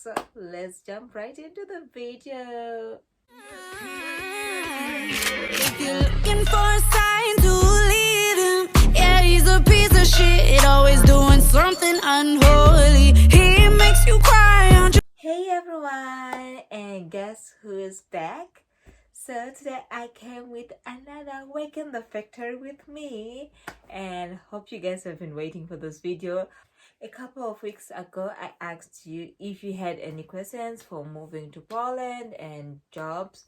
So let's jump right into the video. If you're looking for a sign to leave him, yeah, he's a piece of shit, always doing something unholy. He makes you cry on Hey everyone, and guess who is back? So today I came with another Wake in the Factory with me, and hope you guys have been waiting for this video. A couple of weeks ago, I asked you if you had any questions for moving to Poland and jobs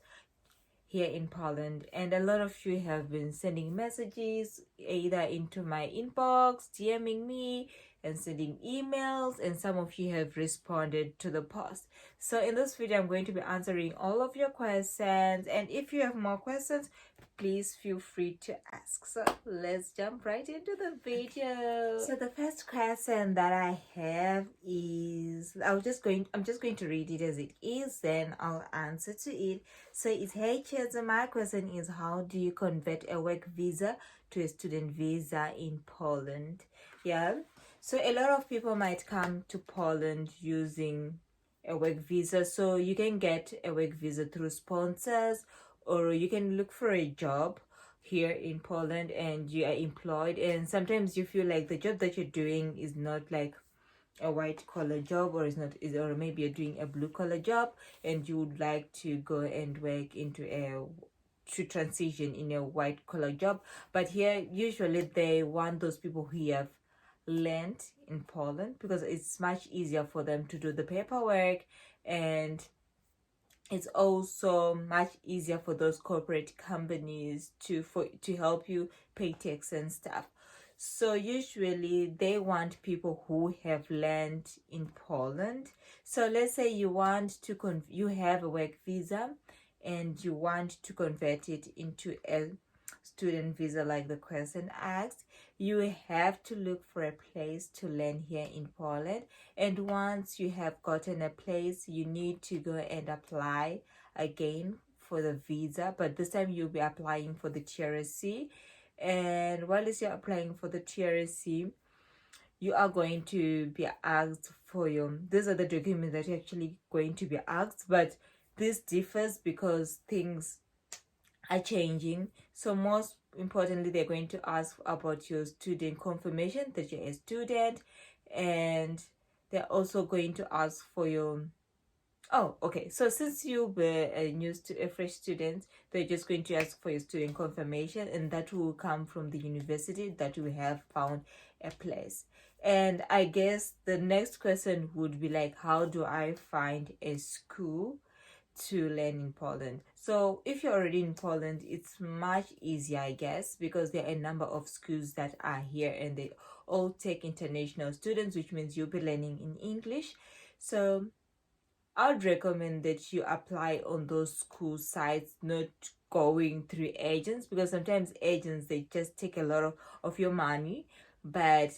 here in Poland, and a lot of you have been sending messages either into my inbox, DMing me, and sending emails, and some of you have responded to the post. So in this video, I'm going to be answering all of your questions, and if you have more questions, please feel free to ask. So let's jump right into the video. So the first question that I have is I'm just going to read it as it is, then I'll answer to it. So it's, hey kids, my question is, how do you convert a work visa to a student visa in Poland? Yeah, so a lot of people might come to Poland using a work visa. So you can get a work visa through sponsors, or you can look for a job here in Poland and you are employed, and sometimes you feel like the job that you're doing is not like a white collar job, or or maybe you're doing a blue collar job and you would like to go and work to transition in a white collar job. But here usually they want those people who have land in Poland, because it's much easier for them to do the paperwork, and it's also much easier for those corporate companies to help you pay tax and stuff. So usually they want people who have land in Poland. So let's say you want to you have a work visa and you want to convert it into a student visa like the question asked. You have to look for a place to land here in Poland, and once you have gotten a place, you need to go and apply again for the visa, but this time you'll be applying for the TRSC. And while you're applying for the TRSC, you are going to be asked for these are the documents that you're actually going to be asked, but this differs because things are changing. So most importantly, they're going to ask about your student confirmation that you're a student, and they're also going to ask for your so since you were a fresh student, they're just going to ask for your student confirmation, and that will come from the university that you have found a place. And I guess the next question would be like, how do I find a school to learn in Poland? So if you're already in Poland, it's much easier, I guess, because there are a number of schools that are here and they all take international students, which means you'll be learning in English. So I'd recommend that you apply on those school sites, not going through agents, because sometimes agents, they just take a lot of your money, but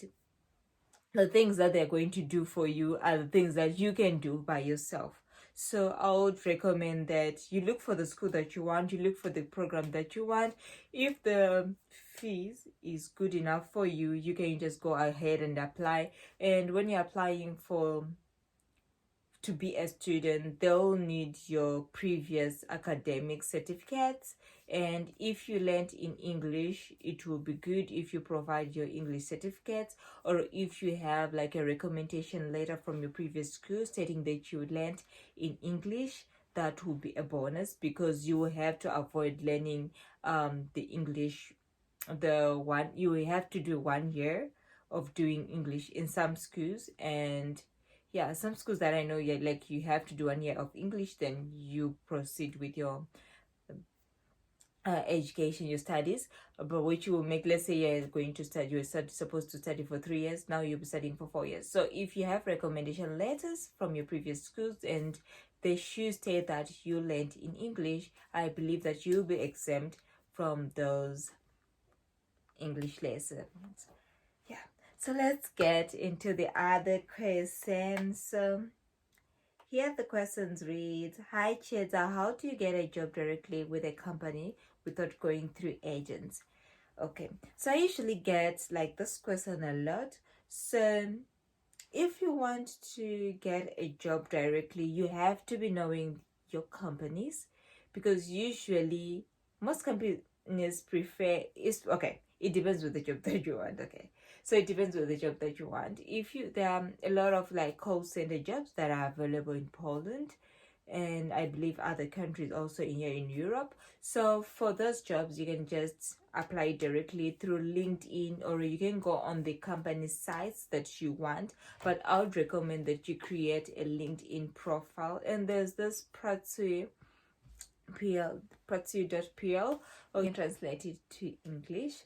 the things that they're going to do for you are the things that you can do by yourself. So I would recommend that you look for the school that you want, you look for the program that you want. If the fees is good enough for you, you can just go ahead and apply. And when you're applying to be a student, they'll need your previous academic certificates. And if you learned in English, it will be good if you provide your English certificates, or if you have like a recommendation letter from your previous school stating that you learned in English. That will be a bonus, because you will have to avoid learning the English. You will have to do 1 year of doing English in some schools, and yeah, some schools that I know, yeah, like you have to do 1 year of English, then you proceed with your education, your studies, but which will make, let's say you're going to study, supposed to study for 3 years, now you'll be studying for 4 years. So if you have recommendation letters from your previous schools and they should state that you learned in English, I believe that you'll be exempt from those English lessons. Yeah, so let's get into the other questions. So here the questions read, hi Cheza, how do you get a job directly with a company without going through agents? Okay, so I usually get like this question a lot. So if you want to get a job directly, you have to be knowing your companies, because usually most companies prefer is okay. It depends with the job that you want. Okay, so it depends with the job that you want. If you there are a lot of like call center jobs that are available in Poland, and I believe other countries also in here in Europe. So for those jobs, you can just apply directly through LinkedIn, or you can go on the company sites that you want. But I would recommend that you create a LinkedIn profile. And there's this Pratsu.pl, or you can translate it to English.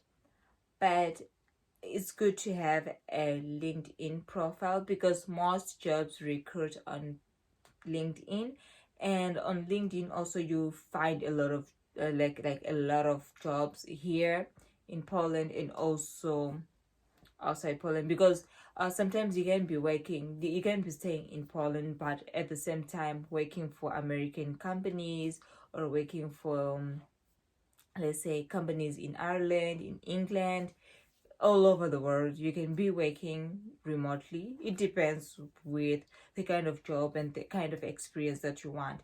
But it's good to have a LinkedIn profile, because most jobs recruit on LinkedIn, and on LinkedIn also you find a lot of like a lot of jobs here in Poland and also outside Poland, because sometimes you can be staying in Poland, but at the same time working for American companies, or working for let's say companies in Ireland, in England, all over the world. You can be working remotely. It depends with the kind of job and the kind of experience that you want.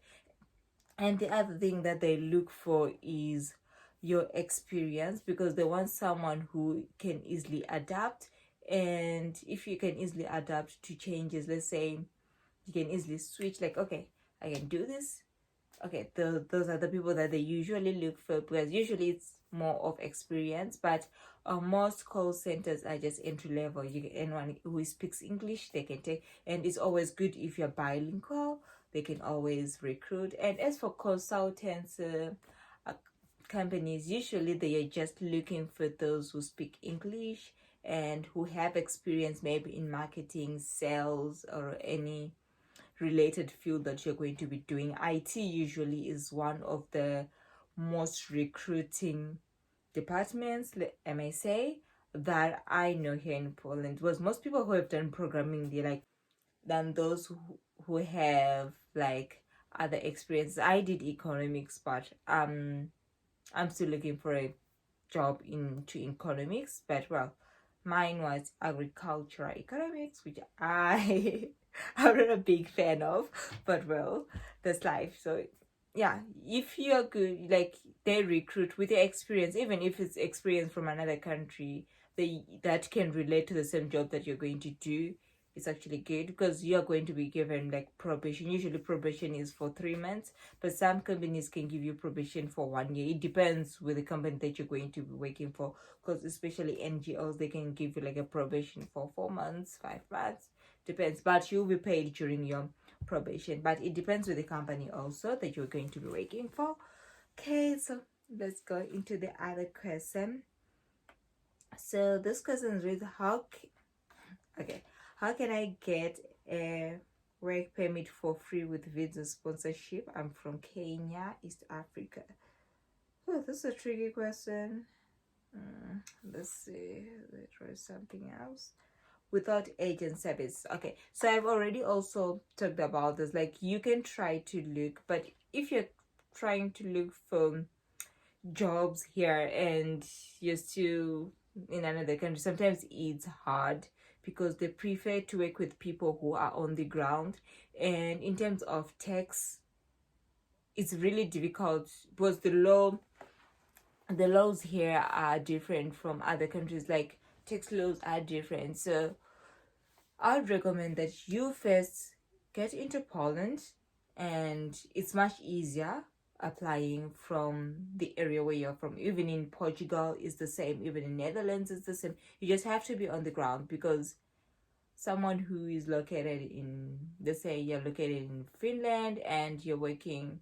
And the other thing that they look for is your experience, because they want someone who can easily adapt. And if you can easily adapt to changes, let's say you can easily switch, like, okay, I can do this. Okay, those are the people that they usually look for, because usually it's more of experience. But most call centers are just entry level. Anyone who speaks English, they can take, and it's always good if you're bilingual. They can always recruit. And as for consultants, companies, usually they are just looking for those who speak English and who have experience maybe in marketing, sales, or any related field that you're going to be doing. IT usually is one of the most recruiting departments, I may say, that I know here in Poland. Was most people who have done programming, they like than those who have like other experiences. I did economics, but I'm still looking for a job into economics. But well, mine was agricultural economics, which I'm not a big fan of, but well, that's life. So yeah, if you're good, like they recruit with your experience, even if it's experience from another country, that can relate to the same job that you're going to do. It's actually good, because you're going to be given like probation. Usually probation is for 3 months, but some companies can give you probation for 1 year. It depends with the company that you're going to be working for, because especially NGOs, they can give you like a probation for 4 months, 5 months, depends. But you'll be paid during your probation, but it depends with the company also that you're going to be working for. Okay, so let's go into the other question. So this question reads, how can I get a work permit for free with visa sponsorship? I'm from Kenya, East Africa. Oh, this is a tricky question. Let's see. Let's try something else. Without agent service. Okay, so I've already also talked about this. Like, you can try to look, but if you're trying to look for jobs here and you're still in another country, sometimes it's hard, because they prefer to work with people who are on the ground. And in terms of tax, it's really difficult, because the laws here are different from other countries. Like, tax laws are different. So I'd recommend that you first get into Poland, and it's much easier applying from the area where you're from. Even in Portugal is the same, even in Netherlands is the same. You just have to be on the ground, because someone who is located in, let's say you're located in Finland and you're working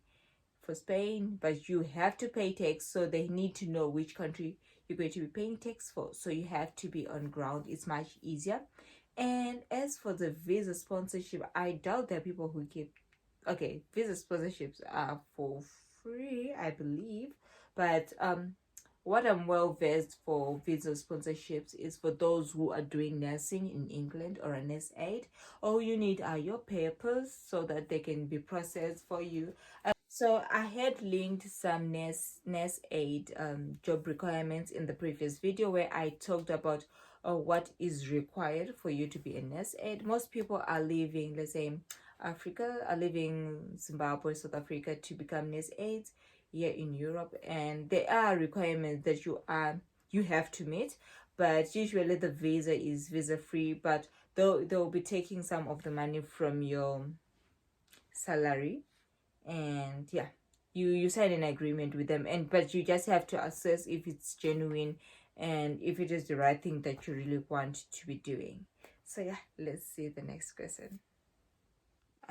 for Spain, but you have to pay tax, so they need to know which country you're going to be paying tax for. So you have to be on ground. It's much easier. And as for the visa sponsorship, I doubt there are people who keep, okay, visa sponsorships are for free, I believe, but what I'm well versed for visa sponsorships is for those who are doing nursing in England, or a nurse aid. All you need are your papers so that they can be processed for you. So I had linked some nurse aid job requirements in the previous video, where I talked about, or what is required for you to be a nurse aide. Most people are leaving, let's say, Africa, are leaving Zimbabwe, South Africa to become nurse aides here in Europe, and there are requirements that you have to meet, but usually the visa is visa free, but they'll be taking some of the money from your salary, and yeah, you sign an agreement with them, and but you just have to assess if it's genuine and if it is the right thing that you really want to be doing. So yeah, let's see the next question.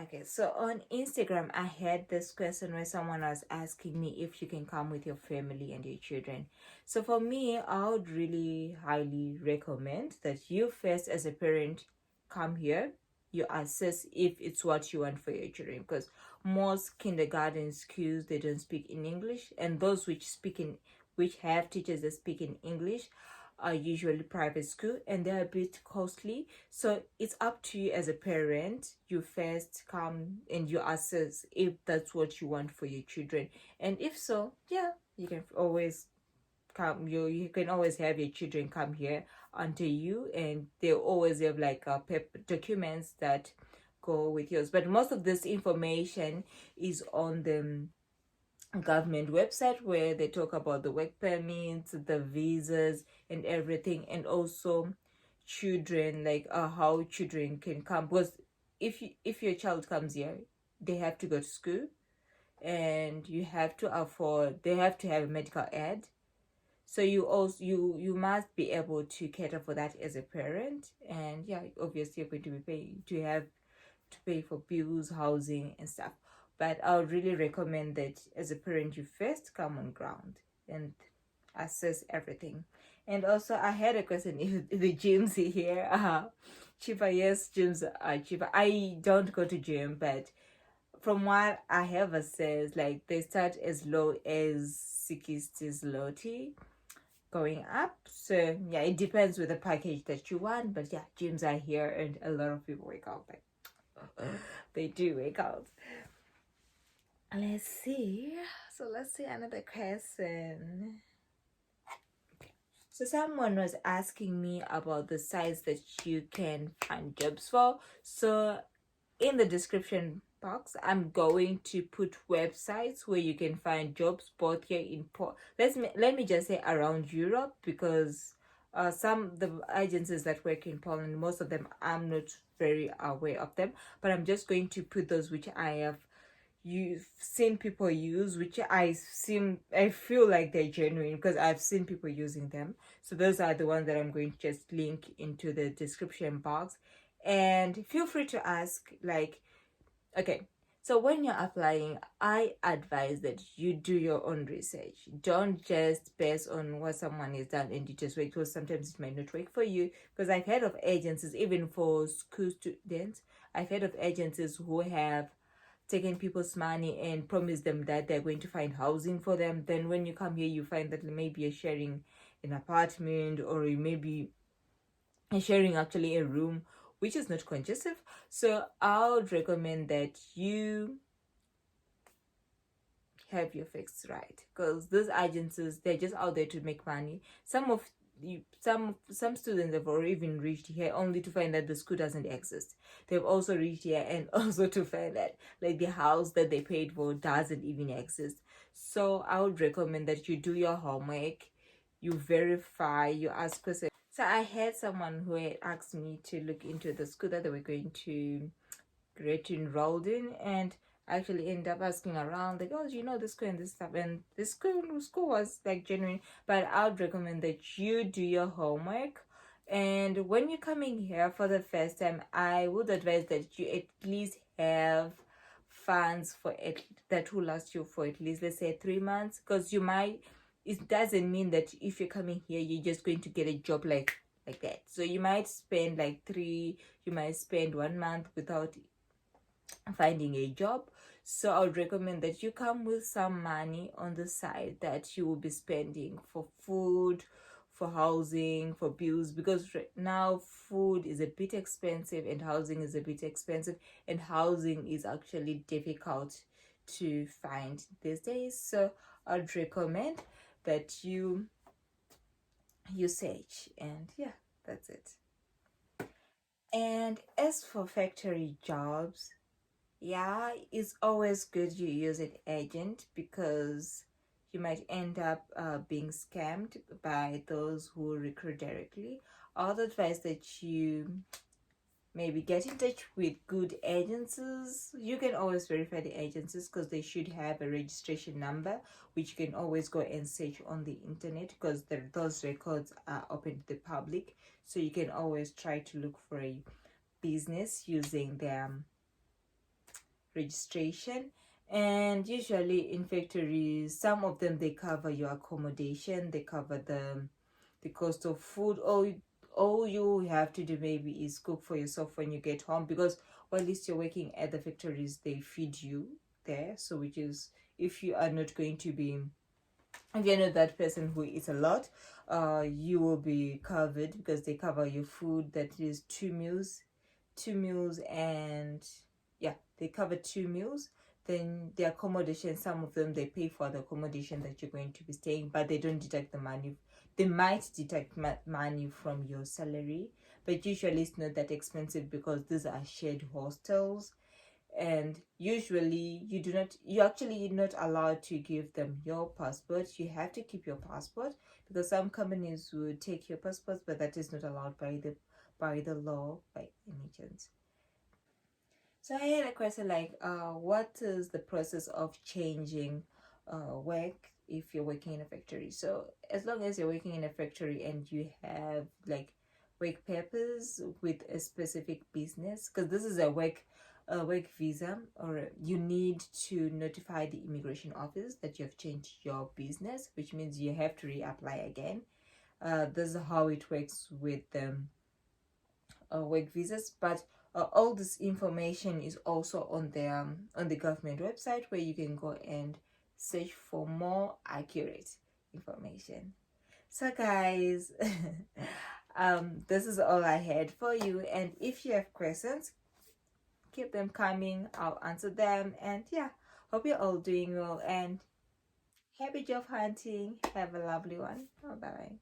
Okay, so on Instagram, I had this question where someone was asking me if you can come with your family and your children. So for me, I would really highly recommend that you first, as a parent, come here. You assess if it's what you want for your children, because most kindergarten schools, they don't speak in English, and those which have teachers that speak in English are usually private school, and they're a bit costly. So it's up to you as a parent. You first come and you assess if that's what you want for your children, and if so, yeah, you can always come. You can always have your children come here until you, and they always have like documents that go with yours. But most of this information is on the government website, where they talk about the work permits, the visas, and everything, and also children, like how children can come, because if your child comes here, they have to go to school, and you have to afford, they have to have a medical aid. So you must be able to cater for that as a parent, and yeah, obviously you're going to be paying to pay for bills, housing, and stuff. But I would really recommend that as a parent, you first come on ground and assess everything. And also, I had a question if the gyms here are cheaper. Yes, gyms are cheaper. I don't go to gym, but from what I have assessed, like they start as low as 60 zloty going up. So yeah, it depends with the package that you want, but yeah, gyms are here, and a lot of people wake up, like they do wake up. Let's see. So let's see another question. So someone was asking me about the sites that you can find jobs for. So in the description box, I'm going to put websites where you can find jobs both here in let me just say around Europe, because some the agencies that work in Poland, most of them I'm not very aware of them, but I'm just going to put those which I have you've seen people use, which I feel like they're genuine because I've seen people using them. So those are the ones that I'm going to just link into the description box, and feel free to ask, like, okay, so when you're applying, I advise that you do your own research. Don't just base on what someone has done and you just wait, because sometimes it might not work for you. Because I've heard of agencies, even for school students, I've heard of agencies who have taken people's money and promised them that they're going to find housing for them. Then when you come here, you find that maybe you're sharing an apartment, or you maybe sharing actually a room, which is not conducive. So I would recommend that you have your facts right, because those agencies, they're just out there to make money. Some students have already even reached here only to find that the school doesn't exist. They've also reached here and also to find that like the house that they paid for doesn't even exist. So I would recommend that you do your homework, you verify, you ask questions. So I had someone who had asked me to look into the school that they were going to get enrolled in, and I actually end up asking around, like, oh, do you know this school and this stuff? And the school was like genuine. But I would recommend that you do your homework. And when you're coming here for the first time, I would advise that you at least have funds for it that will last you for at least, let's say, 3 months, because it doesn't mean that if you're coming here you're just going to get a job like that. So you might spend like 1 month without finding a job. So I would recommend that you come with some money on the side that you will be spending for food, for housing, for bills, because right now food is a bit expensive and housing is a bit expensive, and housing is actually difficult to find these days. So I'd recommend that you search, and yeah, That's it. And as for factory jobs, yeah, it's always good you use an agent because you might end up being scammed by those who recruit directly. I would advise that you maybe get in touch with good agencies. You can always verify the agencies because they should have a registration number, which you can always go and search on the internet because those records are open to the public. So you can always try to look for a business using their registration. And usually in factories, some of them they cover your accommodation, they cover the cost of food. All you have to do maybe is cook for yourself when you get home, because or at least you're working at the factories, they feed you there. So which is, if you are not going to be, if you're not that person who eats a lot, you will be covered because they cover your food. That is two meals, and yeah, they cover 2 meals. Then the accommodation, some of them they pay for the accommodation that you're going to be staying, but they don't deduct the money. They might deduct money from your salary, but usually it's not that expensive because these are shared hostels. And usually you're actually not allowed to give them your passport. You have to keep your passport because some companies will take your passports, but that is not allowed by the law by any chance. So I had a question like, what is the process of changing work if you're working in a factory? So as long as you're working in a factory and you have like work papers with a specific business, because this is a work visa, or you need to notify the immigration office that you have changed your business, which means you have to reapply again. This is how it works with work visas, but all this information is also on the government website, where you can go and search for more accurate information. So guys, this is all I had for you, and if you have questions, keep them coming. I'll answer them. And yeah, hope you're all doing well, and happy job hunting. Have a lovely one. Bye bye.